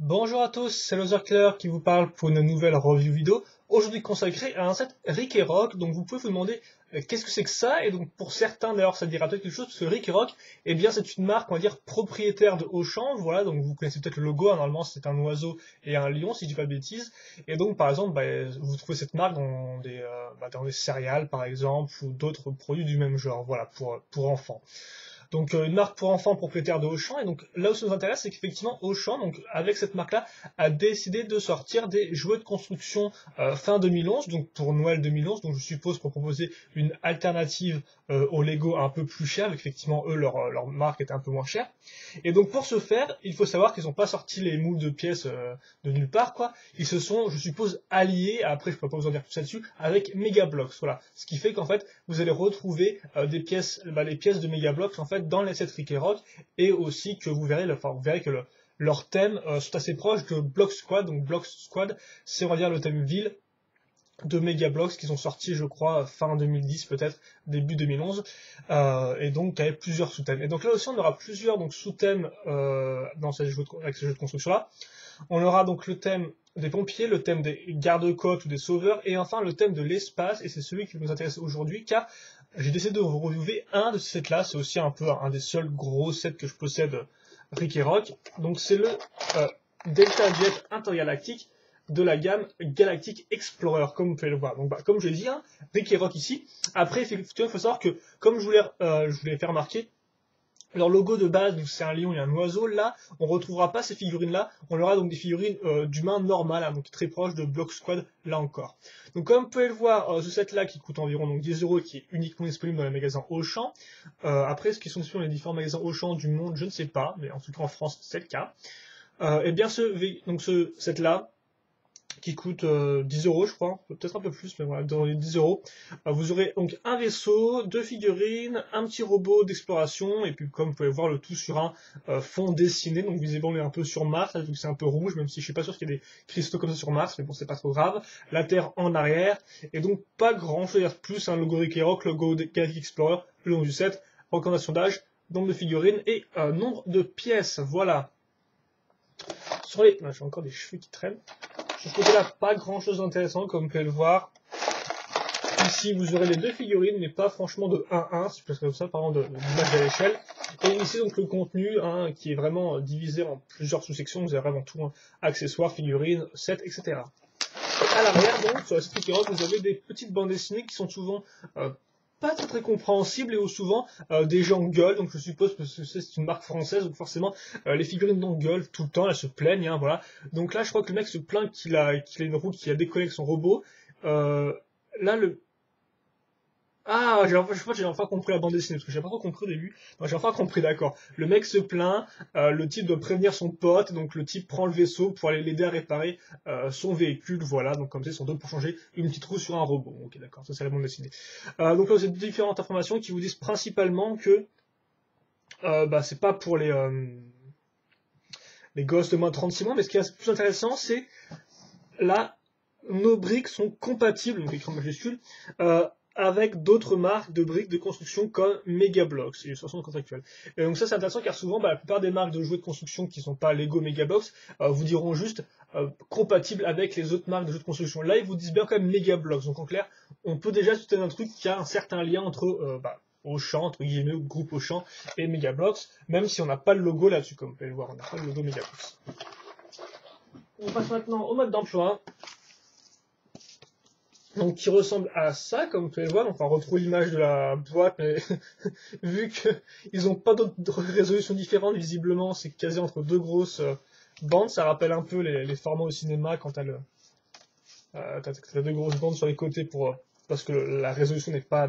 Bonjour à tous, c'est Loserclair qui vous parle pour une nouvelle review vidéo, aujourd'hui consacrée à un set Rick et Rock. Donc vous pouvez vous demander qu'est-ce que c'est que ça, et donc pour certains d'ailleurs ça dira peut-être quelque chose, parce que Rick et Rock, eh bien c'est une marque, on va dire, propriétaire de Auchan, voilà, donc vous connaissez peut-être le logo, hein, normalement c'est un oiseau et un lion si je dis pas de bêtises, et donc par exemple vous trouvez cette marque dans des céréales par exemple, ou d'autres produits du même genre, voilà, pour enfants. Donc une marque pour enfants propriétaire de Auchan, et donc là où ça nous intéresse, c'est qu'effectivement Auchan, donc avec cette marque-là, a décidé de sortir des jouets de construction fin 2011, donc pour Noël 2011, donc je suppose pour proposer une alternative au Lego un peu plus cher, effectivement eux leur marque était un peu moins chère. Et donc pour ce faire, il faut savoir qu'ils n'ont pas sorti les moules de pièces de nulle part, quoi. Ils se sont, je suppose, alliés, après je peux pas vous en dire plus là-dessus, avec Megablox, voilà. Ce qui fait qu'en fait, vous allez retrouver des pièces, les pièces de Megablox en fait dans les sets Rick et Rock, et aussi que vous verrez, que leurs thèmes sont assez proches de Block Squad. Donc Block Squad, c'est on va dire le thème ville de Megablox qui sont sortis, je crois, fin 2010 peut-être, début 2011, et donc avec plusieurs sous-thèmes. Et donc là aussi on aura plusieurs sous-thèmes avec ces jeux de construction-là. On aura donc le thème des pompiers, le thème des gardes-côtes ou des sauveurs, et enfin le thème de l'espace, et c'est celui qui nous intéresse aujourd'hui, car j'ai décidé de vous reviewer un de ces sets-là, c'est aussi un peu un des seuls gros sets que je possède, Rick et Rock. Donc c'est le Delta Jet intergalactique de la gamme Galactic Explorer, comme vous pouvez le voir. Donc comme je l'ai dit, hein, Rick et Rock ici. Après, effectivement, il faut savoir que, comme je voulais faire remarquer, leur logo de base, c'est un lion et un oiseau. Là, on retrouvera pas ces figurines-là. On aura donc des figurines d'humains normales, hein, donc très proches de Block Squad, là encore. Donc comme vous pouvez le voir, ce set-là qui coûte environ 10 €, qui est uniquement disponible dans les magasins Auchan. Après, ce qui sont disponibles dans les différents magasins Auchan du monde, je ne sais pas, mais en tout cas en France, c'est le cas. Et bien ce set-là, qui coûte 10 €, je crois, peut-être un peu plus, mais voilà, dans les 10 €. Vous aurez donc un vaisseau, deux figurines, un petit robot d'exploration, et puis comme vous pouvez voir, le tout sur un fond dessiné, donc visiblement on est un peu sur Mars, donc c'est un peu rouge, même si je suis pas sûr qu'il y ait des cristaux comme ça sur Mars, mais bon, c'est pas trop grave. La Terre en arrière, et donc pas grand chose à dire plus, un logo Rick et Rock, logo de Galactic Explorer, le nom du set, recommandation d'âge, nombre de figurines et nombre de pièces, voilà. Sur les... j'ai encore des cheveux qui traînent. De ce côté-là, pas grand-chose d'intéressant, comme vous pouvez le voir. Ici, vous aurez les deux figurines, mais pas franchement de 1-1, si je peux dire comme ça, par exemple d'image à l'échelle. Et ici, donc, le contenu, hein, qui est vraiment divisé en plusieurs sous-sections. Vous avez vraiment tout, hein, accessoires, figurines, sets, etc. Et à l'arrière, donc, sur la sticker, vous avez des petites bandes dessinées qui sont souvent pas très compréhensibles, et où souvent des gens gueulent, donc je suppose que c'est une marque française, donc forcément les figurines donc gueulent tout le temps, elles se plaignent, hein, voilà. Donc là je crois que le mec se plaint qu'il a une roue qui a décollé avec son robot. Là le... Ah, je crois que j'ai enfin compris la bande dessinée, parce que j'ai pas trop compris au début. Non, j'ai enfin compris, d'accord. Le mec se plaint, le type doit prévenir son pote, donc le type prend le vaisseau pour aller l'aider à réparer son véhicule, voilà, donc comme ça ils sont deux pour changer une petite roue sur un robot. Ok, d'accord, ça c'est la bande dessinée. Donc là vous avez différentes informations qui vous disent principalement que c'est pas pour les gosses de moins de 36 mois, mais ce qui est le plus intéressant, c'est là, nos briques sont compatibles, donc écran majuscule, avec d'autres marques de briques de construction comme Megablox, et de façon contractuelle. Et donc ça c'est intéressant, car souvent la plupart des marques de jouets de construction qui ne sont pas Lego Megablox vous diront juste compatible avec les autres marques de jeux de construction. Là ils vous disent bien quand même Megablox, donc en clair on peut déjà se tenir un truc qui a un certain lien entre Auchan, entre guillemets, ou groupe Auchan et Megablox, même si on n'a pas le logo là-dessus, comme vous pouvez le voir, on n'a pas le logo Megablox. On passe maintenant au mode d'emploi. Donc qui ressemble à ça, comme vous pouvez le voir. Donc on retrouve l'image de la boîte, mais vu qu'ils n'ont pas d'autres résolutions différentes, visiblement c'est quasi entre deux grosses bandes. Ça rappelle un peu les formats au cinéma quand t'as deux grosses bandes sur les côtés parce que la résolution n'est pas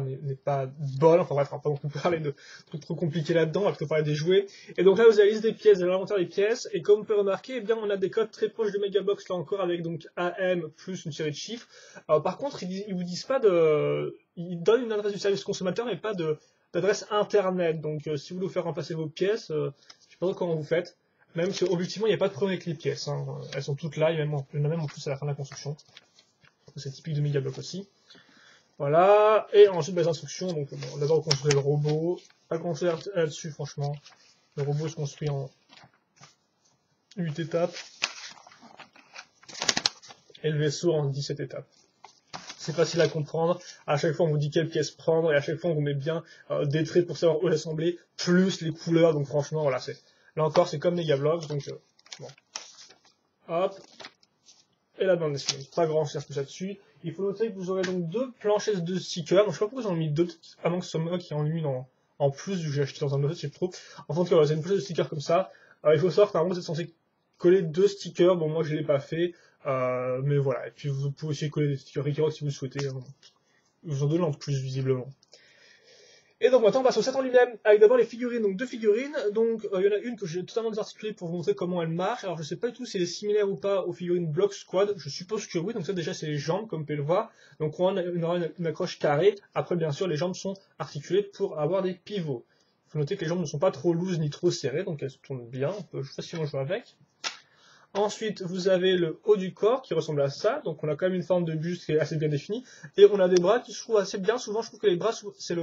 bonne. Enfin bref, on va pas non plus parler de trucs trop compliqués là-dedans, on va plutôt parler des jouets. Et donc là vous avez la liste des pièces, de l'inventaire des pièces, et comme vous pouvez remarquer, eh bien on a des codes très proches de Megablox là encore, avec donc AM plus une série de chiffres. Par contre, ils vous disent pas ils donnent une adresse du service consommateur, mais pas d'adresse internet. Donc si vous voulez faire remplacer vos pièces, je sais pas trop comment vous faites. Même si objectivement il n'y a pas de problème avec les pièces, hein. Elles sont toutes là, il y en a même en plus à la fin de la construction. C'est typique de Megablox aussi. Voilà, et ensuite les instructions, donc on a d'abord construire le robot, pas construire là-dessus franchement, le robot se construit en 8 étapes, et le vaisseau en 17 étapes. C'est facile à comprendre, à chaque fois on vous dit quelle pièce prendre, et à chaque fois on vous met bien des traits pour savoir où l'assembler, plus les couleurs, donc franchement, voilà, là encore, c'est comme Megablox, donc, bon. Hop. Et la bande dessinée. Pas grand chose à dessus. Il faut noter que vous aurez donc 2 planchettes de stickers, donc je sais pas pourquoi ils en ont mis 2, à moins que ce soit moi qui en ai mis en plus, vu que j'ai acheté dans un autre, je sais trop. En tout cas, c'est une planchette de stickers comme ça. Il faut savoir que normalement vous êtes censé coller 2 stickers, bon moi je l'ai pas fait, mais voilà, et puis vous pouvez aussi coller des stickers Ricky Rock si vous le souhaitez, je vous en donne en plus visiblement. Et donc maintenant on passe au set en lui-même, avec d'abord les figurines, donc 2 figurines, donc il y en a une que j'ai totalement désarticulée pour vous montrer comment elle marche, alors je sais pas du tout si elle est similaire ou pas aux figurines Block Squad, je suppose que oui, donc ça déjà c'est les jambes comme vous pouvez le voir, donc on aura une accroche carrée, après bien sûr les jambes sont articulées pour avoir des pivots. Il faut noter que les jambes ne sont pas trop looses ni trop serrées, donc elles se tournent bien, on peut facilement jouer avec. Ensuite, vous avez le haut du corps qui ressemble à ça, donc on a quand même une forme de buste qui est assez bien définie, et on a des bras qui se trouvent assez bien. Souvent, je trouve que les bras, c'est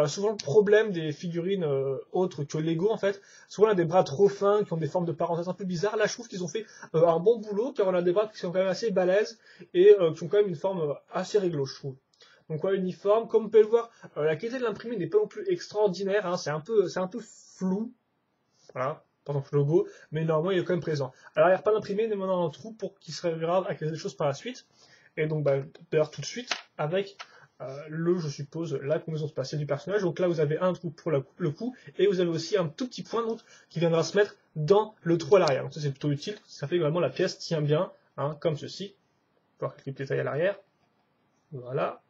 souvent le problème des figurines autres que Lego en fait. Souvent, on a des bras trop fins, qui ont des formes de parenthèses un peu bizarres. Là, je trouve qu'ils ont fait un bon boulot, car on a des bras qui sont quand même assez balèzes, et qui ont quand même une forme assez réglo, je trouve. Donc voilà, uniforme. Comme vous pouvez le voir, la qualité de l'imprimé n'est pas non plus extraordinaire, hein, c'est un peu flou. Voilà. Par exemple, le logo, mais normalement il est quand même présent. Alors il n'y a pas d'imprimé, mais maintenant un trou pour qu'il serait grave avec les choses par la suite. Et donc d'ailleurs tout de suite avec je suppose, la combinaison spatiale du personnage. Donc là vous avez un trou pour le cou, et vous avez aussi un tout petit point donc, qui viendra se mettre dans le trou à l'arrière. Donc ça c'est plutôt utile, ça fait que vraiment la pièce tient bien, hein, comme ceci. On peut voir quelques détails à l'arrière. Voilà.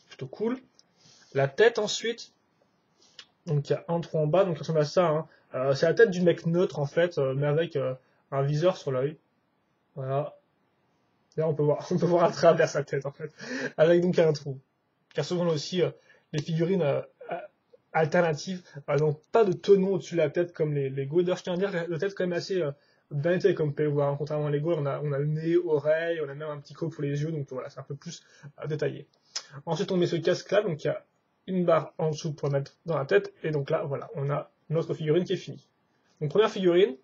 Plutôt cool. La tête ensuite. Donc il y a un trou en bas, donc ça ressemble à ça, hein. C'est la tête du mec neutre en fait, mais avec un viseur sur l'œil. Voilà. Là on peut voir à travers sa tête en fait, avec donc un trou. Car souvent aussi les figurines alternatives, donc pas de tenon au-dessus de la tête comme les Lego. D'ailleurs je tiens à dire que la tête est quand même assez bien été comme vous pouvez le voir, hein. Contrairement à Lego, on a le nez, oreille, on a même un petit creux pour les yeux, donc voilà, c'est un peu plus détaillé. Ensuite on met ce casque là, donc il y a une barre en dessous pour la mettre dans la tête, et donc là, voilà, on a notre figurine qui est finie. Donc première figurine,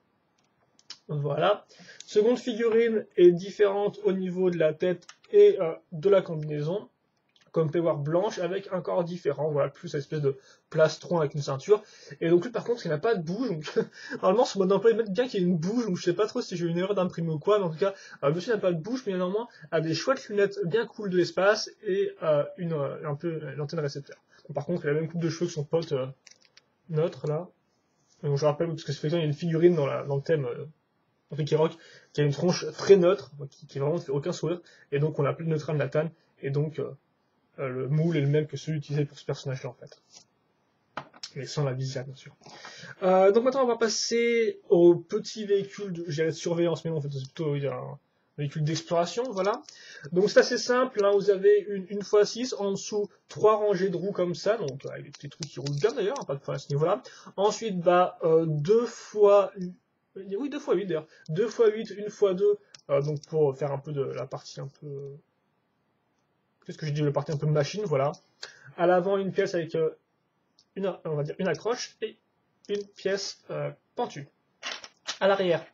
voilà. Seconde figurine est différente au niveau de la tête et de la combinaison, comme vous pouvez voir, blanche, avec un corps différent, voilà, plus une espèce de plastron avec une ceinture. Et donc lui par contre, il n'a pas de bouge, donc normalement ce mode d'emploi il met bien qu'il y ait une bouge, donc je sais pas trop si j'ai eu une erreur d'imprimer ou quoi, mais en tout cas, monsieur n'a pas de bouge, mais néanmoins a des chouettes lunettes bien cool de l'espace, et un peu l'antenne récepteur. Bon, par contre, il a la même coupe de cheveux que son pote neutre là. Donc je rappelle, parce que c'est il y a une figurine dans le thème Ricky Rock, qui a une tronche très neutre, qui vraiment ne fait aucun sourire, et donc on l'appelle Neutral Nathan, et donc le moule est le même que celui utilisé pour ce personnage-là en fait. Mais sans la visière, bien sûr. Donc maintenant, on va passer au petit véhicule de surveillance, mais non, en fait, c'est plutôt un véhicule d'exploration, voilà. Donc c'est assez simple, hein, vous avez une x6, en dessous 3 rangées de roues comme ça, donc avec des petits trous qui roulent bien d'ailleurs, hein, pas de problème à ce niveau-là. Ensuite, 2 fois... Oui, 2 x 8 d'ailleurs. 2 x 8, 1 x 2, donc pour faire un peu de la partie un peu... Qu'est-ce que je dis, la partie un peu machine, voilà. À l'avant, une pièce avec on va dire une accroche et une pièce pentue. À l'arrière,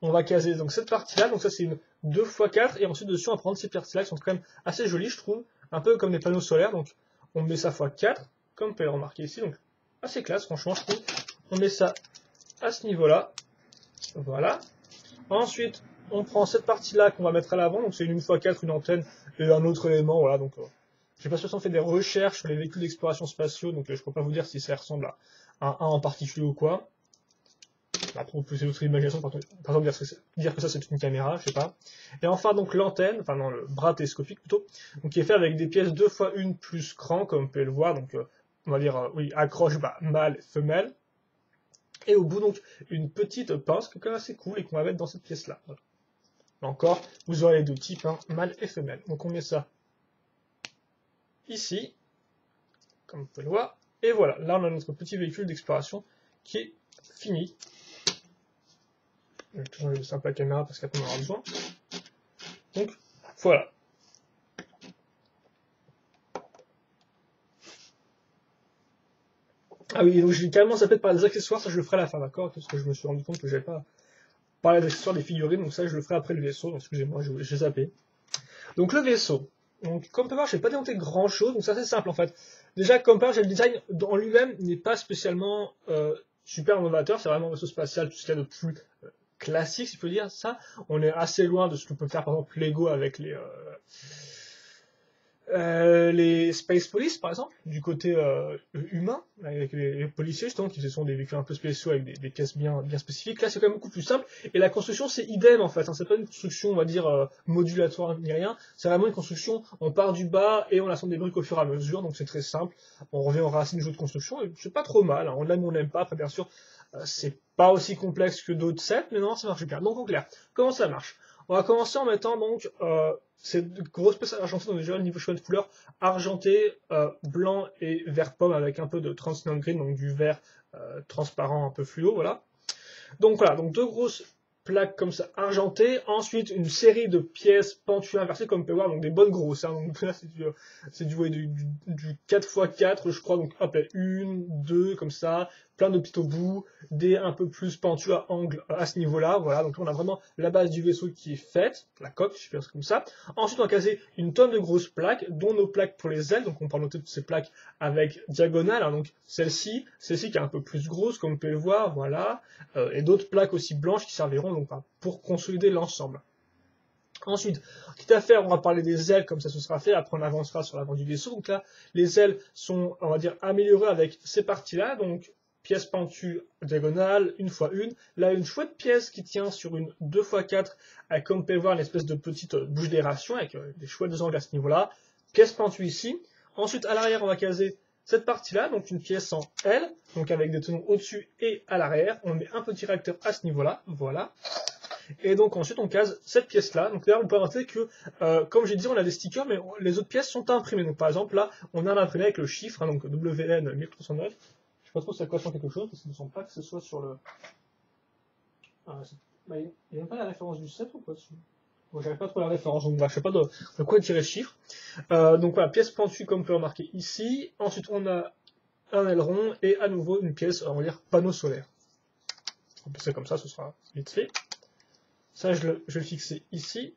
on va caser donc cette partie-là, donc ça c'est une 2 x 4, et ensuite dessus on va prendre ces parties-là qui sont quand même assez jolies, je trouve, un peu comme des panneaux solaires, donc on met ça x 4, comme vous pouvez le remarquer ici, donc assez classe, franchement, je trouve. On met ça à ce niveau-là, voilà. Ensuite, on prend cette partie-là qu'on va mettre à l'avant, donc c'est une 1 x 4, une antenne et un autre élément, voilà, donc j'ai pas sûr fait des recherches sur les véhicules d'exploration spatiaux, donc je peux pas vous dire si ça ressemble à un en particulier ou quoi. Après, vous pouvez votre imagination, par exemple, dire que ça c'est une caméra, je sais pas. Et enfin, donc l'antenne, enfin non, le bras télescopique plutôt, donc qui est fait avec des pièces 2 x 1 plus cran, comme vous pouvez le voir, donc on va dire, oui, accroche mâle, femelle. Et au bout, donc, une petite pince qui est quand même assez cool et qu'on va mettre dans cette pièce-là. Voilà. Encore, vous aurez les deux types, hein, mâle et femelle. Donc on met ça ici, comme vous pouvez le voir, et voilà, là on a notre petit véhicule d'exploration qui est fini. Je vais changer de simple la caméra parce qu'après on en aura besoin. Donc voilà. Ah oui, donc j'ai carrément zappé par les accessoires, ça je le ferai à la fin, d'accord? Parce que je me suis rendu compte que j'avais pas parler des histoires des figurines, donc ça je le ferai après le vaisseau, donc excusez-moi, j'ai zappé. Donc le vaisseau. Donc comme on peut voir, je n'ai pas démonté grand chose, donc c'est assez simple en fait. Déjà, comme par le design en lui-même n'est pas spécialement super novateur, c'est vraiment un vaisseau spatial, tout ce qu'il y a de plus classique, si je peux dire ça. On est assez loin de ce que peut faire par exemple Lego avec les Space Police, par exemple, du côté humain, avec les policiers, justement, qui sont des véhicules un peu spéciaux avec des pièces bien spécifiques. Là, c'est quand même beaucoup plus simple. Et la construction, c'est idem, en fait. Hein. C'est pas une construction, on va dire, modulatoire ni rien. C'est vraiment une construction, on part du bas et on assemble des briques au fur et à mesure. Donc, c'est très simple. On revient aux racines du jeu de construction. Et c'est pas trop mal. Hein. On l'aime ou on l'aime pas. Après, bien sûr, c'est pas aussi complexe que d'autres sets, mais non, ça marche bien. Donc, en clair, comment ça marche? On va commencer en mettant, donc, ces grosses pièces argentées, donc déjà le niveau choix de couleur argenté, blanc et vert pomme avec un peu de translucent green, donc du vert transparent un peu fluo, voilà. Donc voilà, donc deux grosses plaques comme ça argentées, ensuite une série de pièces pentues inversées comme on peut voir, donc des bonnes grosses, hein. Donc là c'est du 4x4 je crois, donc hop, une, deux comme ça, plein de petits au bout, des un peu plus pentues à angle à ce niveau-là, voilà, donc là on a vraiment la base du vaisseau qui est faite, la coque, je pense comme ça. Ensuite on a casé une tonne de grosses plaques, dont nos plaques pour les ailes, donc on peut noter toutes ces plaques avec diagonale, hein, donc celle-ci qui est un peu plus grosse, comme vous pouvez le voir, voilà, et d'autres plaques aussi blanches qui serviront donc pour consolider l'ensemble. Ensuite, quitte à faire, on va parler des ailes comme ça se sera fait, après on avancera sur l'avant du vaisseau. Donc là, les ailes sont, on va dire, améliorées avec ces parties-là, donc pièce pentue diagonale, une fois une. Là, une chouette pièce qui tient sur une 2x4, avec, comme vous pouvez voir, une espèce de petite bouche d'aération, avec des chouettes angles à ce niveau-là. Pièce pentue ici. Ensuite, à l'arrière, on va caser cette partie-là, donc une pièce en L, donc avec des tenons au-dessus et à l'arrière. On met un petit réacteur à ce niveau-là, voilà. Et donc ensuite on case cette pièce-là. Donc d'ailleurs vous pouvez noter que, comme j'ai dit, on a des stickers, mais les autres pièces sont imprimées. Donc par exemple là, on a un imprimé avec le chiffre, hein, donc WN 1309. Je sais pas trop si ça correspond à quelque chose, parce qu'il ne semble pas que ce soit sur le... il n'y a pas la référence du 7 ou quoi dessus? Bon, j'arrive pas à trouver la référence, donc je ne sais pas de quoi tirer le chiffre. Donc voilà, pièce pentue comme on peut remarquer ici. Ensuite on a un aileron et à nouveau une pièce, on va dire panneau solaire. On peut faire comme ça, ce sera vite fait. Ça, je vais le fixer ici,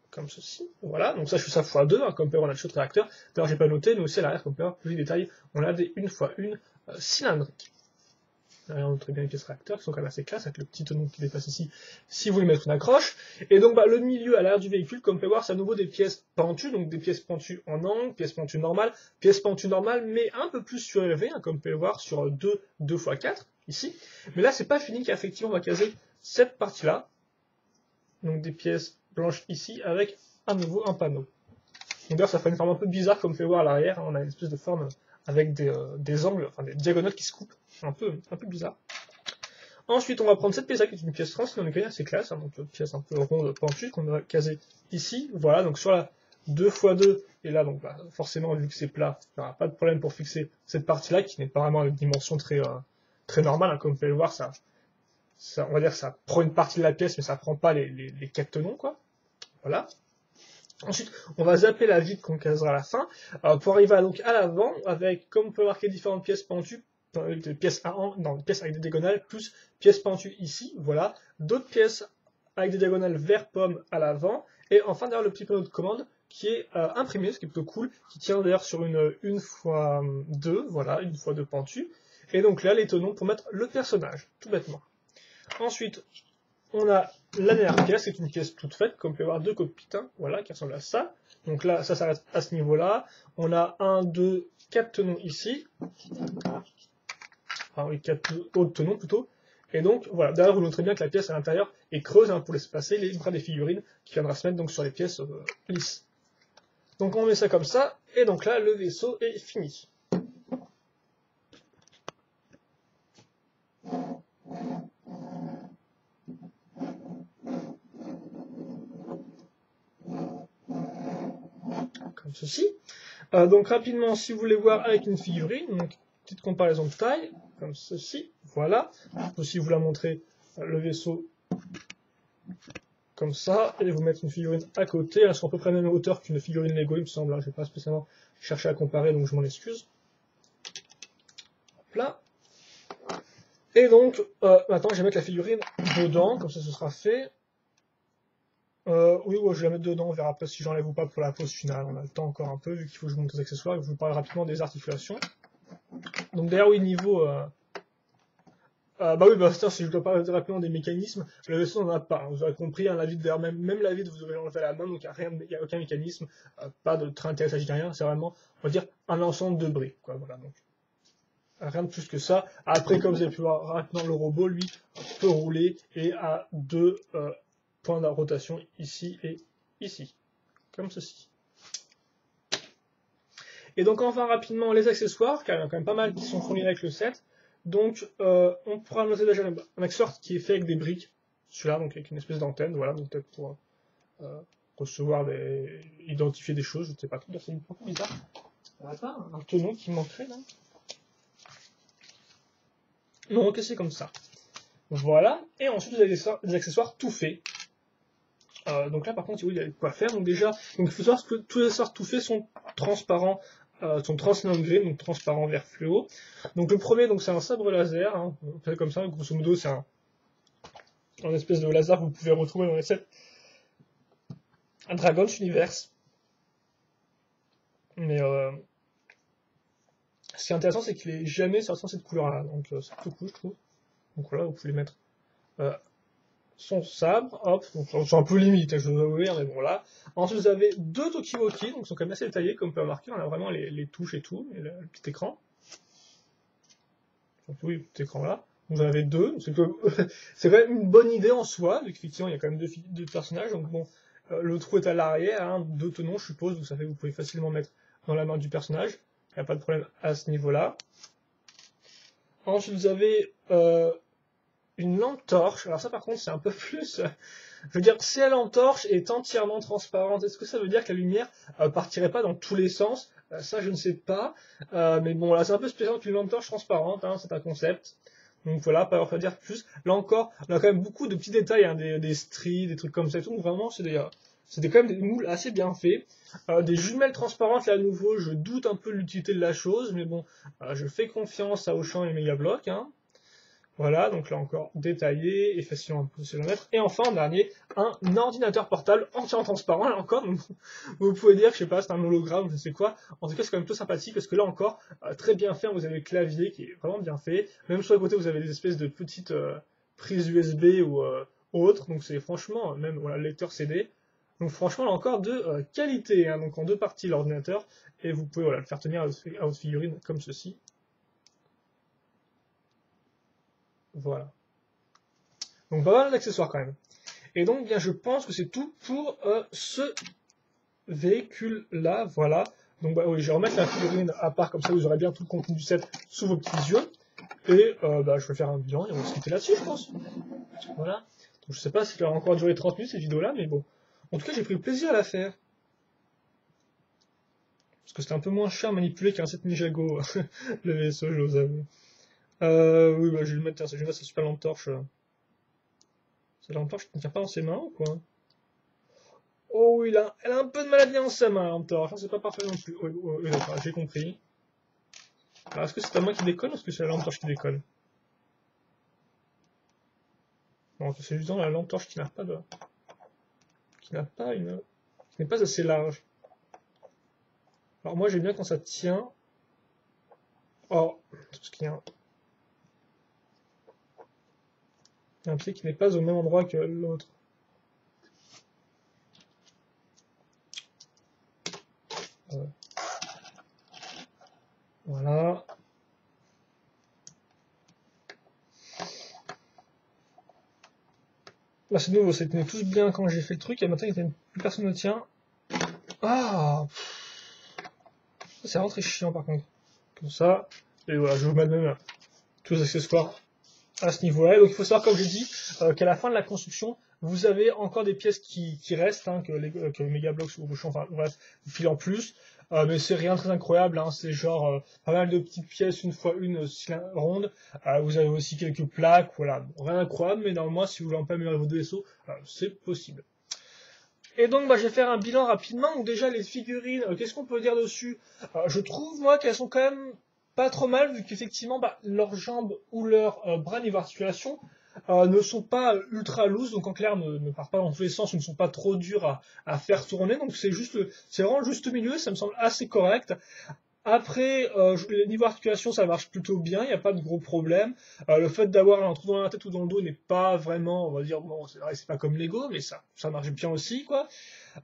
comme ceci. Voilà, donc ça, je fais ça x2, hein, comme on peut voir, on a le chute réacteur. D'ailleurs, j'ai pas noté, mais aussi à l'arrière, comme on peut voir, plus de détails, on a des 1x1 cylindriques. Derrière, on note bien les pièces réacteurs, qui sont quand même assez classe, avec le petit tenon qui dépasse ici, si vous voulez mettre une accroche. Et donc, le milieu, à l'arrière du véhicule, comme on peut voir, c'est à nouveau des pièces pentues, donc des pièces pentues en angle, pièces pentues normales, mais un peu plus surélevées, hein, comme on peut le voir, sur 2x4, ici. Mais là, c'est pas fini, car effectivement, on va caser cette partie-là, donc des pièces blanches ici, avec à nouveau un panneau. Donc d'ailleurs, ça fait une forme un peu bizarre, comme vous pouvez voir à l'arrière, on a une espèce de forme avec des angles, enfin des diagonales qui se coupent, un peu bizarre. Ensuite, on va prendre cette pièce-là, qui est une pièce translucide, c'est classe, hein, donc une pièce un peu ronde, pentue, qu'on va caser ici, voilà, donc sur la 2x2, et là, donc forcément, vu que c'est plat, il n'y aura pas de problème pour fixer cette partie-là, qui n'est pas vraiment une dimension très normale, hein, comme vous pouvez le voir, ça, on va dire que ça prend une partie de la pièce, mais ça prend pas les 4 tenons, quoi. Voilà. Ensuite, on va zapper la vitre qu'on casera à la fin, pour arriver donc à l'avant, avec, comme on peut marquer, différentes pièces pentues, des pièces avec des diagonales, plus pièces pentues ici, voilà. D'autres pièces avec des diagonales vert pomme à l'avant, et enfin derrière le petit panneau de commande, qui est imprimé, ce qui est plutôt cool, qui tient d'ailleurs sur une 1x2, voilà, 1x2 pentue. Et donc là, les tenons pour mettre le personnage, tout bêtement. Ensuite, on a la dernière pièce, c'est une pièce toute faite, comme vous pouvez voir, deux cockpits, hein, voilà, qui ressemblent à ça. Donc là, ça s'arrête à ce niveau-là. On a 1, 2, 4 tenons ici. Enfin oui, 4 autres tenons plutôt. Et donc, voilà, derrière, vous noterez bien que la pièce à l'intérieur est creuse, hein, pour laisser passer les bras des figurines, qui viendra se mettre donc sur les pièces lisses. Donc on met ça comme ça, et donc là, le vaisseau est fini. Comme ceci. Donc rapidement, si vous voulez voir avec une figurine, donc petite comparaison de taille, comme ceci, voilà. Je peux aussi vous la montrer, le vaisseau, comme ça, et vous mettre une figurine à côté. Elles sont à peu près à la même hauteur qu'une figurine Lego, il me semble. Je n'ai pas spécialement cherché à comparer, donc je m'en excuse. Hop là. Et donc, maintenant je vais mettre la figurine dedans, comme ça ce sera fait. Oui, ouais, je vais la mettre dedans, on verra après si j'enlève ou pas pour la pause finale. On a le temps encore un peu, vu qu'il faut que je monte les accessoires, et que je vous parle rapidement des articulations. Donc d'ailleurs, oui, niveau... bah oui, bah tiens, si je dois parler rapidement des mécanismes, le vaisseau n'en a pas. Vous avez compris, hein, la vitre, d'ailleurs, même la vitre, vous aurez enlevé à la main, donc il n'y a aucun mécanisme, pas de train intéressant, rien, c'est vraiment, on va dire, un ensemble de briques, quoi, voilà, donc. Rien de plus que ça. Après, comme vous avez pu voir rapidement, le robot, lui, peut rouler et a deux points de rotation ici et ici, comme ceci. Et donc enfin rapidement les accessoires, car il y en a quand même pas mal qui sont fournis avec le set. Donc on pourra noter déjà un accessoire qui est fait avec des briques, celui-là, donc avec une espèce d'antenne, voilà, donc peut-être pour recevoir identifier des choses, je ne sais pas trop, c'est un peu bizarre. Il n'y a pas un tenon qui manquerait là? Non, ok, c'est comme ça. Voilà, et ensuite vous avez des accessoires tout faits. Donc là par contre il y a quoi faire. Donc déjà, donc il faut savoir que tous les accessoires tout faits sont transparents, sont translucent gris, donc transparent vert fluo. Donc le premier, donc c'est un sabre laser, hein, fait comme ça, grosso modo c'est un espèce de laser que vous pouvez retrouver dans les sets Dragon's Universe. Mais ce qui est intéressant, c'est qu'il est jamais sorti dans cette couleur-là, donc c'est plutôt cool, je trouve. Donc voilà, vous pouvez mettre son sabre, hop, donc c'est un peu limite, je dois avouer, mais bon là. Ensuite vous avez deux Tokiwoki, donc ils sont quand même assez détaillés, comme on peut remarquer, on a vraiment les touches et tout, et le petit écran. Donc oui, le petit écran là. Vous en avez deux, c'est quand même une bonne idée en soi, vu qu'effectivement il y a quand même deux personnages, donc bon, le trou est à l'arrière, hein, deux tenons je suppose, donc ça fait que vous pouvez facilement mettre dans la main du personnage, il n'y a pas de problème à ce niveau-là. Ensuite vous avez une lampe torche, alors ça par contre c'est un peu plus... Je veux dire, si la lampe torche est entièrement transparente, est-ce que ça veut dire que la lumière partirait pas dans tous les sens? Ça je ne sais pas, mais bon là c'est un peu spécial qu'une lampe torche transparente, hein, c'est un concept. Donc voilà, pas leur dire plus. Là encore, on a quand même beaucoup de petits détails, hein, des stries, des trucs comme ça et tout, donc vraiment c'est quand même des moules assez bien faits. Des jumelles transparentes, là à nouveau, je doute un peu de l'utilité de la chose, mais bon, je fais confiance à Auchan et Megablock, hein. Voilà, donc là encore détaillé et facilement à mettre. Et enfin, en dernier, un ordinateur portable entièrement transparent, là encore, donc, vous pouvez dire que je sais pas, c'est un hologramme, je sais quoi. En tout cas, c'est quand même plutôt sympathique parce que là encore, très bien fait, vous avez le clavier qui est vraiment bien fait. Même sur le côté, vous avez des espèces de petites prises USB ou autres, donc c'est franchement, même voilà, le lecteur CD. Donc franchement, là encore, de qualité, hein, donc en deux parties l'ordinateur, et vous pouvez voilà, le faire tenir à votre figurine comme ceci. Voilà. Donc pas mal d'accessoires quand même. Et donc bien je pense que c'est tout pour ce véhicule-là, voilà. Donc bah oui, je vais remettre la figurine à part, comme ça vous aurez bien tout le contenu du set sous vos petits yeux. Et bah, je vais faire un bilan et on va se quitter là-dessus je pense. Voilà. Donc je sais pas si ça va encore durer 30 minutes cette vidéo-là, mais bon. En tout cas j'ai pris plaisir à la faire. Parce que c'était un peu moins cher à manipuler qu'un set Ninjago, le vaisseau, je vous avoue. Oui, bah, je vais le mettre, je vais mettre sa super lampe torche. Cette lampe torche qui ne tient pas dans ses mains ou quoi? Oh oui, elle a un peu de maladie dans sa main, la lampe torche, c'est pas parfait non plus. Oui, d'accord, j'ai compris. Alors, est-ce que c'est à moi qui déconne ou est-ce que c'est la lampe torche qui déconne? Non, c'est juste la lampe torche qui n'a pas de... qui n'est pas assez large. Alors moi, j'aime bien quand ça tient... Oh, tout ce qu'il y a... Il y a un pied qui n'est pas au même endroit que l'autre. Voilà. Là, c'est nouveau, ça tenait tous bien quand j'ai fait le truc, et maintenant, plus personne ne tient. Ah, c'est vraiment très chiant par contre. Comme ça. Et voilà, je vais vous mettre même tous les accessoires à ce niveau-là. Donc il faut savoir, comme je dis, qu'à la fin de la construction, vous avez encore des pièces qui restent, hein, que Megablox ou Auchan, enfin bref, vous filez en plus. Mais c'est rien de très incroyable, hein, c'est genre pas mal de petites pièces, une fois une ronde. Vous avez aussi quelques plaques, voilà. Bon, rien d'incroyable, mais normalement, si vous voulez un peu améliorer votre vaisseau, c'est possible. Et donc, bah, je vais faire un bilan rapidement. Donc déjà, les figurines, qu'est-ce qu'on peut dire dessus? Je trouve, moi, qu'elles sont quand même pas trop mal, vu qu'effectivement, leurs jambes ou leurs bras niveau articulation ne sont pas ultra loose, donc en clair ne partent pas dans tous les sens, ou ne sont pas trop durs à faire tourner, donc c'est vraiment le juste milieu, ça me semble assez correct. Après, niveau articulation, ça marche plutôt bien, il n'y a pas de gros problème. Le fait d'avoir un trou dans la tête ou dans le dos n'est pas vraiment, on va dire, bon, c'est vrai, c'est pas comme Lego, mais ça marche bien aussi, quoi.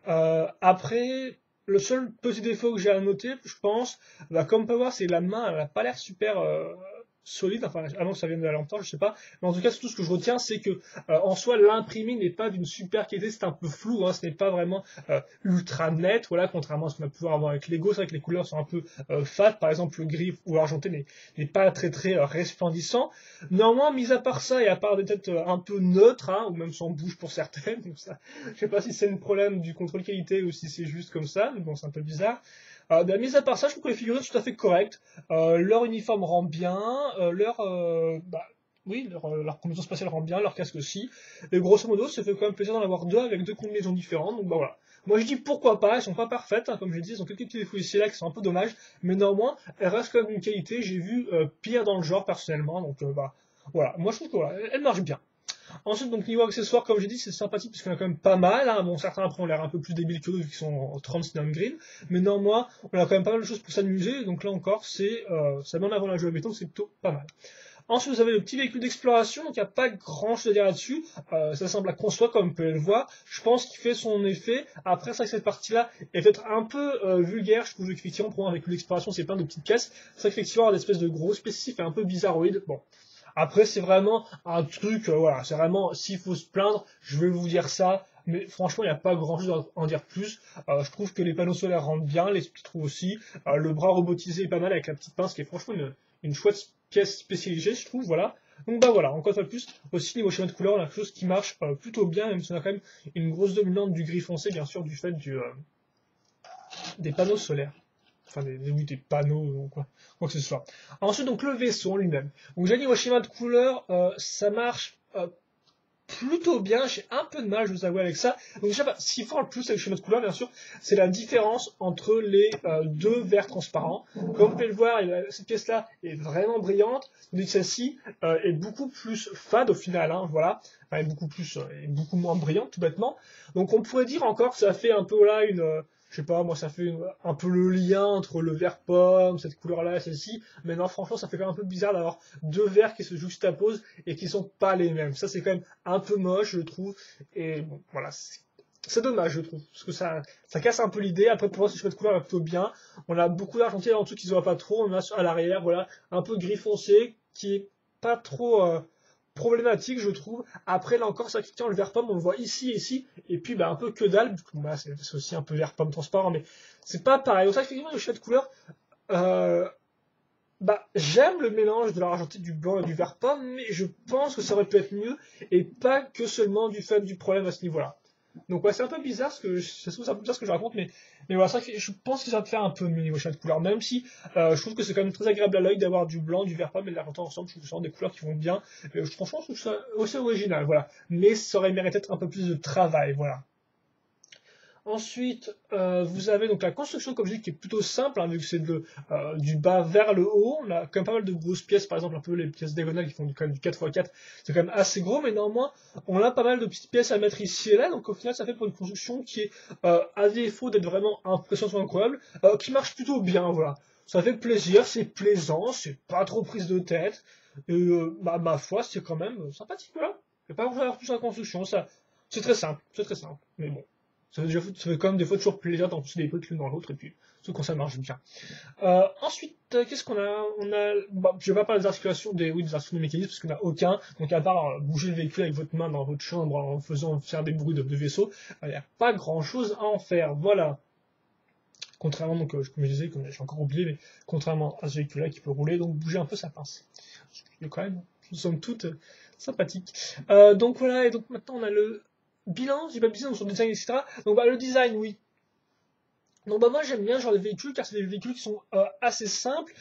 Après, le seul petit défaut que j'ai à noter, je pense, comme on peut voir, c'est la main, elle n'a pas l'air super solide, enfin, avant que ça vienne de la lampe, je sais pas. Mais en tout cas, tout ce que je retiens, c'est que en soi, l'imprimé n'est pas d'une super qualité, c'est un peu flou, hein, ce n'est pas vraiment ultra net, voilà, contrairement à ce qu'on a pu voir avant avec Lego, c'est vrai que les couleurs sont un peu fat, par exemple, le gris ou argenté n'est pas très très resplendissant. Néanmoins, mis à part ça, et à part des têtes un peu neutres, hein, ou même sans bouche pour certaines, donc ça, je sais pas si c'est un problème du contrôle qualité ou si c'est juste comme ça, mais bon, c'est un peu bizarre. Mis à part ça, je trouve que les figurines sont tout à fait correctes. Leur uniforme rend bien, leur combinaison spatiale rend bien, leur casque aussi. Et grosso modo, ça fait quand même plaisir d'en avoir deux avec deux combinaisons différentes. Donc voilà. Moi je dis pourquoi pas, elles sont pas parfaites, hein, comme je dis, elles ont quelques petits défauts ici et là qui sont un peu dommages, mais néanmoins, elles restent quand même d'une qualité, j'ai vu pire dans le genre personnellement, donc voilà. Moi je trouve que voilà, elles marchent bien. Ensuite, donc niveau accessoires, comme j'ai dit, c'est sympathique parce qu'il y en a quand même pas mal. Hein. Bon, certains après ont l'air un peu plus débiles que d'autres vu qu'ils sont en 30 neon green, mais néanmoins, on a quand même pas mal de choses pour s'amuser. Donc là encore, ça met en avant la jouabilité, donc c'est plutôt pas mal. Ensuite, vous avez le petit véhicule d'exploration, donc il n'y a pas grand chose à dire là-dessus. Ça semble à construire, comme vous pouvez le voir. Je pense qu'il fait son effet. Après, c'est vrai que cette partie-là est peut-être un peu vulgaire. Je trouve qu'effectivement, pour moi, un véhicule d'exploration, c'est plein de petites caisses. C'est vrai qu'effectivement, avoir des espèces de gros spécifiques et un peu bizarroïdes. Bon. Après, c'est vraiment un truc, voilà, c'est vraiment, s'il faut se plaindre, je vais vous dire ça, mais franchement, il n'y a pas grand chose à en dire plus. Je trouve que les panneaux solaires rendent bien, les trous aussi, le bras robotisé est pas mal avec la petite pince, qui est franchement une chouette pièce spécialisée, je trouve, voilà. Donc voilà, encore une fois de plus, aussi niveau schéma de couleur, on a quelque chose qui marche plutôt bien, même si on a quand même une grosse dominante du gris foncé, bien sûr, du fait des panneaux solaires. Enfin, des panneaux ou quoi que ce soit. Ensuite, donc le vaisseau en lui-même. Donc j'ai dit au schéma de couleur, ça marche plutôt bien. J'ai un peu de mal, je vous avoue, avec ça. Donc déjà, ce qui fera le plus avec le schéma de couleur, bien sûr, c'est la différence entre les deux verres transparents. Comme vous pouvez le voir, cette pièce-là est vraiment brillante, tandis que celle-ci est beaucoup plus fade au final. Hein, voilà, enfin, est beaucoup moins brillante, tout bêtement. Donc on pourrait dire encore que ça fait un peu là je sais pas, moi ça fait un peu le lien entre le vert pomme, cette couleur-là et celle-ci, mais non, franchement, ça fait quand même un peu bizarre d'avoir deux verres qui se juxtaposent et qui sont pas les mêmes. Ça, c'est quand même un peu moche, je trouve, et bon, voilà, c'est dommage, je trouve, parce que ça casse un peu l'idée. Après, pour moi, ce choix de couleur est plutôt bien. On a beaucoup d'argenté en dessous qui se voit pas trop, on a à l'arrière, voilà, un peu gris foncé, qui est pas trop problématique, je trouve. Après, là encore, ça le vert pomme, on le voit ici, et puis un peu que dalle, c'est aussi un peu vert pomme transparent, mais c'est pas pareil. Donc ça, effectivement, le choix de couleur, j'aime le mélange de l'argenté, du blanc et du vert pomme, mais je pense que ça aurait pu être mieux, et pas que seulement du fait du problème à ce niveau-là. Donc ouais, c'est un peu bizarre c'est un peu bizarre ce que je raconte, mais voilà, c'est vrai que je pense que ça va te faire un peu mieux niveau choix de couleur, même si je trouve que c'est quand même très agréable à l'œil d'avoir du blanc, du vert pomme et de l'argentin ensemble. Je trouve que ce sont des couleurs qui vont bien. Franchement, je trouve ça aussi original, voilà. Mais ça aurait mérité peut-être un peu plus de travail, voilà. Ensuite, vous avez donc la construction, comme je dis, qui est plutôt simple, hein, vu que c'est du bas vers le haut. On a quand même pas mal de grosses pièces, par exemple un peu les pièces diagonales qui font quand même du 4x4, c'est quand même assez gros, mais néanmoins, on a pas mal de petites pièces à mettre ici et là, donc au final, ça fait pour une construction qui est, à défaut d'être vraiment impressionnante ou incroyable, qui marche plutôt bien, voilà. Ça fait plaisir, c'est plaisant, c'est pas trop prise de tête, et ma foi, c'est quand même sympathique, voilà. Je vais pas vous faire plus la construction, ça, c'est très simple, mais bon. Ça fait quand même des fois toujours plaisir d'en pousser des trucs l'une dans l'autre, et puis ce quand ça marche bien. Ensuite, qu'est-ce qu'on a? Je vais pas parler des articulations des articulations des mécanismes, parce qu'on n'a aucun, donc à part bouger le véhicule avec votre main dans votre chambre en faisant faire des bruits de vaisseau, il n'y a pas grand chose à en faire, voilà. Contrairement, donc, comme je disais, comme j'ai encore oublié, mais contrairement à ce véhicule-là qui peut rouler, donc bouger un peu sa pince. Ce quand même, nous sommes toutes sympathiques. Donc voilà, et donc maintenant on a le bilan, j'ai pas besoin sur le design, etc. Donc le design, oui. Donc bah moi j'aime bien ce genre de véhicules car c'est des véhicules qui sont assez simples,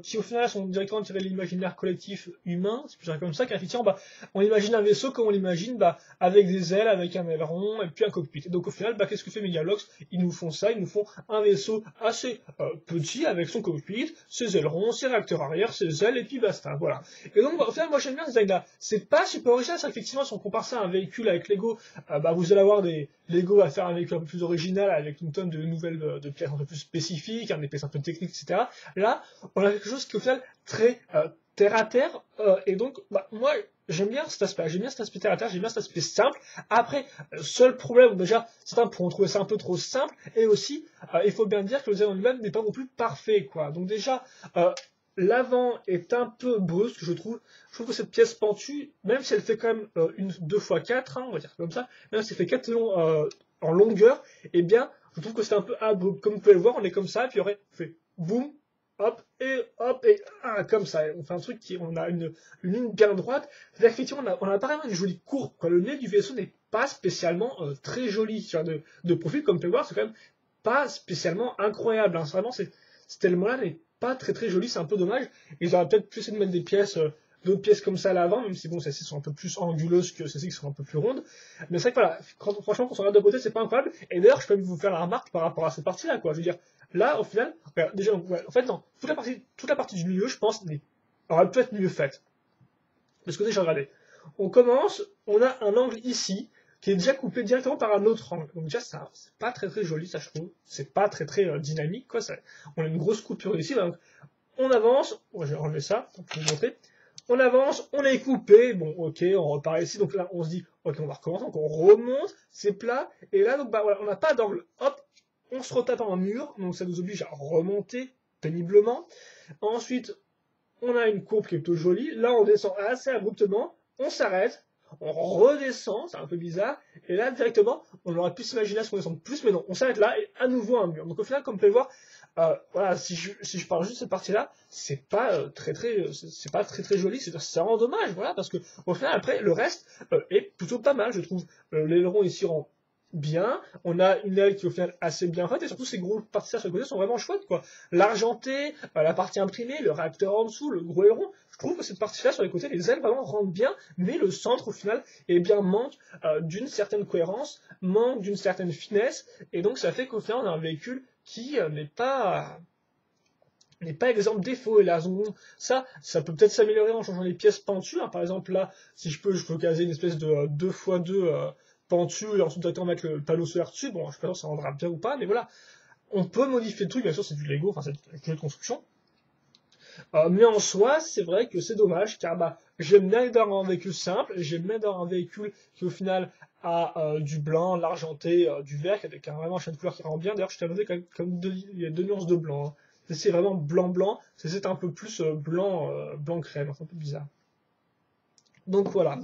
qui au final sont directement tirés de l'imaginaire collectif humain, c'est plus comme ça, car effectivement bah, on imagine un vaisseau comme on l'imagine bah, avec des ailes, avec un aileron et puis un cockpit. Et donc au final bah, qu'est-ce que fait Megalox? Ils nous font ça, ils nous font un vaisseau assez petit avec son cockpit, ses ailerons, ses réacteurs arrière, ses ailes et puis basta, voilà. Et donc bah, au final moi j'aime bien ce design là, c'est pas super original, ça effectivement si on compare ça à un véhicule avec Lego, bah, vous allez avoir des Lego à faire un véhicule un peu plus original avec une tonne de nouvelles de pièces un peu plus spécifiques, des pièces un peu techniques, etc. Là, on a quelque chose qui est au final très terre à terre, et donc bah, moi j'aime bien cet aspect, terre à terre, j'aime bien cet aspect simple. Après, seul problème, déjà, certains pourront trouver ça un peu trop simple, et aussi, il faut bien dire que le design en lui-même n'est pas non plus parfait, quoi. Donc déjà, l'avant est un peu brusque, je trouve. Je trouve que cette pièce pentue, même si elle fait quand même une 2x4, on va dire comme ça, même si elle fait 4 en longueur, eh bien, je trouve que c'est un peu abrupt. Comme vous pouvez le voir, on est comme ça, puis on fait boum, hop, et comme ça. On fait un truc on a une ligne bien droite. C'est-à-dire qu'effectivement, on a pas vraiment une jolie courbe, quoi. Le nez du vaisseau n'est pas spécialement très joli. De profil, comme vous pouvez le voir, c'est quand même pas spécialement incroyable. Hein. Vraiment, cet élément-là n'est pas très très joli, c'est un peu dommage. Ils auraient peut-être pu essayer de mettre des pièces, d'autres pièces comme ça à l'avant, même si bon, celles-ci sont un peu plus anguleuses que celles-ci qui sont un peu plus rondes. Mais c'est vrai que voilà, franchement, quand on regarde de côté, c'est pas incroyable. Et d'ailleurs, je peux même vous faire la remarque par rapport à cette partie-là, quoi. Je veux dire, là, au final, déjà, ouais, en fait, non, toute la partie du milieu, je pense, aurait pu être mieux faite. Parce que déjà, regardez, on commence, on a un angle ici, qui est déjà coupé directement par un autre angle. Donc déjà, ça, c'est pas très très joli, ça je trouve. C'est pas très très dynamique, quoi. On a une grosse coupure ici, donc on avance, je vais enlever ça pour vous montrer. On avance, on est coupé, bon ok, on repart ici, donc là on se dit, ok on va recommencer, donc on remonte, c'est plat, et là donc bah voilà, on n'a pas d'angle, hop, on se retape en mur, donc ça nous oblige à remonter péniblement. Ensuite, on a une courbe qui est plutôt jolie, là on descend assez abruptement, on s'arrête, on redescend, c'est un peu bizarre, et là directement, on aurait pu s'imaginer à ce qu'on descende plus, mais non, on s'arrête là, et à nouveau un mur. Donc au final, comme vous pouvez le voir, voilà, si je parle juste de cette partie-là, c'est pas très très joli, c'est vraiment dommage, voilà, parce que au final après le reste est plutôt pas mal, je trouve. L'aileron ici rend bien, on a une aile qui est au final assez bien faite, et surtout ces gros parties sur le côté sont vraiment chouettes, quoi. L'argenté, la partie imprimée, le réacteur en dessous, le gros aileron, je trouve que cette partie-là sur les côtés, les ailes vraiment rendent bien, mais le centre au final, eh bien manque d'une certaine cohérence, manque d'une certaine finesse, et donc ça fait qu'au final on a un véhicule qui n'est pas exempt de défaut. Et là, ça peut peut-être s'améliorer en changeant les pièces pentues. Hein. Par exemple, là, si je peux caser une espèce de 2x2 pentue et ensuite directement mettre le panneau solaire dessus. Bon, je sais pas si ça rendra bien ou pas, mais voilà. On peut modifier le truc, bien sûr, c'est du Lego, enfin, c'est un jeu de construction. Mais en soi, c'est vrai que c'est dommage, car bah, j'aime bien d'avoir un véhicule simple, j'aime bien d'avoir un véhicule qui au final a du blanc, l'argenté, du vert, avec vraiment un champ de couleurs qui rend bien. D'ailleurs, je t'ai noté comme il y a 2 nuances de blanc. Hein. C'est vraiment blanc-blanc, c'est un peu plus blanc-crème, c'est un peu bizarre. Donc voilà.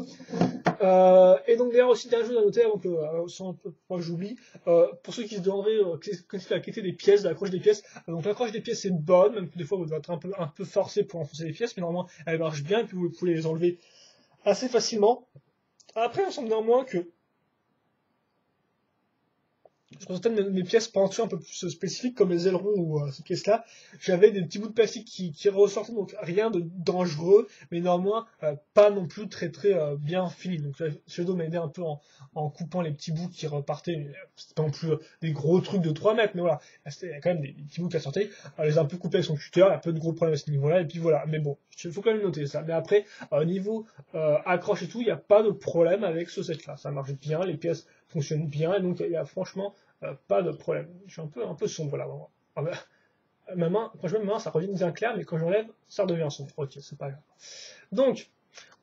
Et donc d'ailleurs aussi dernière chose à noter avant que sans pas j'oublie, pour ceux qui se demanderaient qu'est-ce la qualité des pièces, de l'accroche des pièces, donc l'accroche des pièces est bonne, même que des fois vous devez être un peu forcé pour enfoncer les pièces, mais normalement elle marche bien et puis vous pouvez les enlever assez facilement. Après il me semble néanmoins que sur certaines de mes pièces pentues un peu plus spécifiques, comme les ailerons ou ces pièces-là, j'avais des petits bouts de plastique qui ressortaient, donc rien de dangereux, mais néanmoins pas non plus très très bien fini. Donc là, Shadow m'a aidé un peu en coupant les petits bouts qui repartaient, mais c'était pas non plus des gros trucs de 3 mètres, mais voilà, il y a quand même des petits bouts qui ressortaient. Elle les a un peu coupés avec son cutter, il y a un peu de gros problèmes à ce niveau-là, et puis voilà, mais bon, il faut quand même noter ça. Mais après, niveau accroche et tout, il n'y a pas de problème avec ce set-là, ça marche bien, les pièces fonctionnent bien, et donc il y a franchement pas de problème. Je suis un peu sombre là. Ah bah, quand je mets ma main, ça revient bien clair, mais quand j'enlève, ça redevient sombre. Ok, c'est pas grave. Donc, si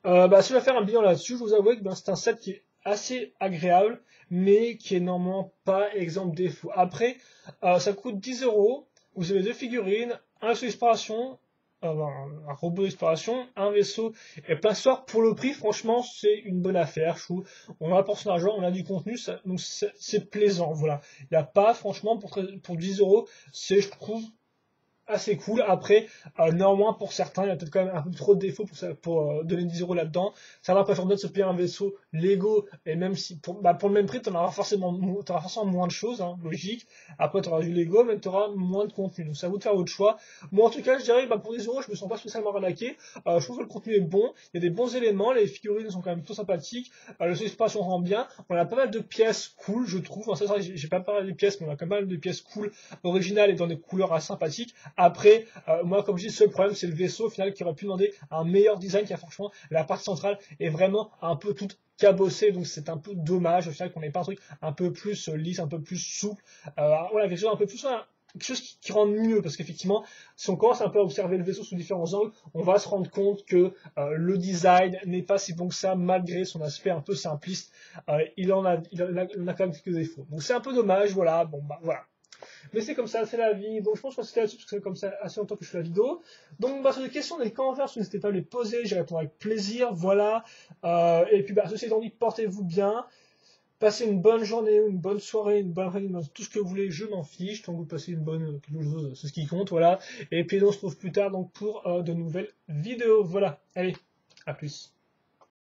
je vais faire un bilan là-dessus, je vous avoue que c'est un set qui est assez agréable, mais qui est normalement pas exempt de défaut. Après, ça coûte 10€. Vous avez 2 figurines, un vaisseau d'exploration, un robot d'exploration, un vaisseau et plein de soirs. Pour le prix, franchement, c'est une bonne affaire. Je trouve. On rapporte son argent, on a du contenu, donc c'est plaisant. Voilà. Il n'y a pas, franchement, pour 10€, c'est, je trouve, assez cool. Après, néanmoins, pour certains, il y a peut-être quand même un peu trop de défauts pour donner 10 euros là-dedans. Certains préfèrent peut-être se payer un vaisseau Lego, et même si pour le même prix, tu auras forcément moins de choses, hein, logique. Après, tu auras du Lego, mais tu auras moins de contenu. Donc, c'est à vous de faire votre choix. Moi, en tout cas, je dirais, pour 10 euros, je me sens pas spécialement arnaqué. Je trouve que le contenu est bon. Il y a des bons éléments. Les figurines sont quand même plutôt sympathiques. Le jeu d'exploration rend bien. On a pas mal de pièces cool, je trouve. Enfin, ça, j'ai pas parlé des pièces, mais on a quand même pas mal de pièces cool, originales et dans des couleurs assez sympathiques. Après, moi, comme je dis, le seul problème, c'est le vaisseau, au final, qui aurait pu demander un meilleur design, car franchement, la partie centrale est vraiment un peu toute cabossée, donc c'est un peu dommage, au final, qu'on n'ait pas un truc un peu plus lisse, un peu plus souple. Voilà, quelque chose un peu plus, quelque chose qui rend mieux, parce qu'effectivement, si on commence un peu à observer le vaisseau sous différents angles, on va se rendre compte que le design n'est pas si bon que ça, malgré son aspect un peu simpliste. Il en a quand même quelques défauts. Donc c'est un peu dommage, voilà, bon bah voilà. Mais c'est comme ça, c'est la vie. Donc je pense que c'était là-dessus, parce que c'est comme ça assez longtemps que je fais la vidéo. Donc sur des questions, des commentaires, n'hésitez pas à les poser, j'y répondrai avec plaisir, voilà. Et puis ceci étant dit, portez-vous bien. Passez une bonne journée, une bonne soirée, une bonne après-midi, tout ce que vous voulez, je m'en fiche, tant que vous passez une bonne quelque chose, c'est ce qui compte, voilà. Et puis on se retrouve plus tard donc pour de nouvelles vidéos, voilà. Allez, à plus.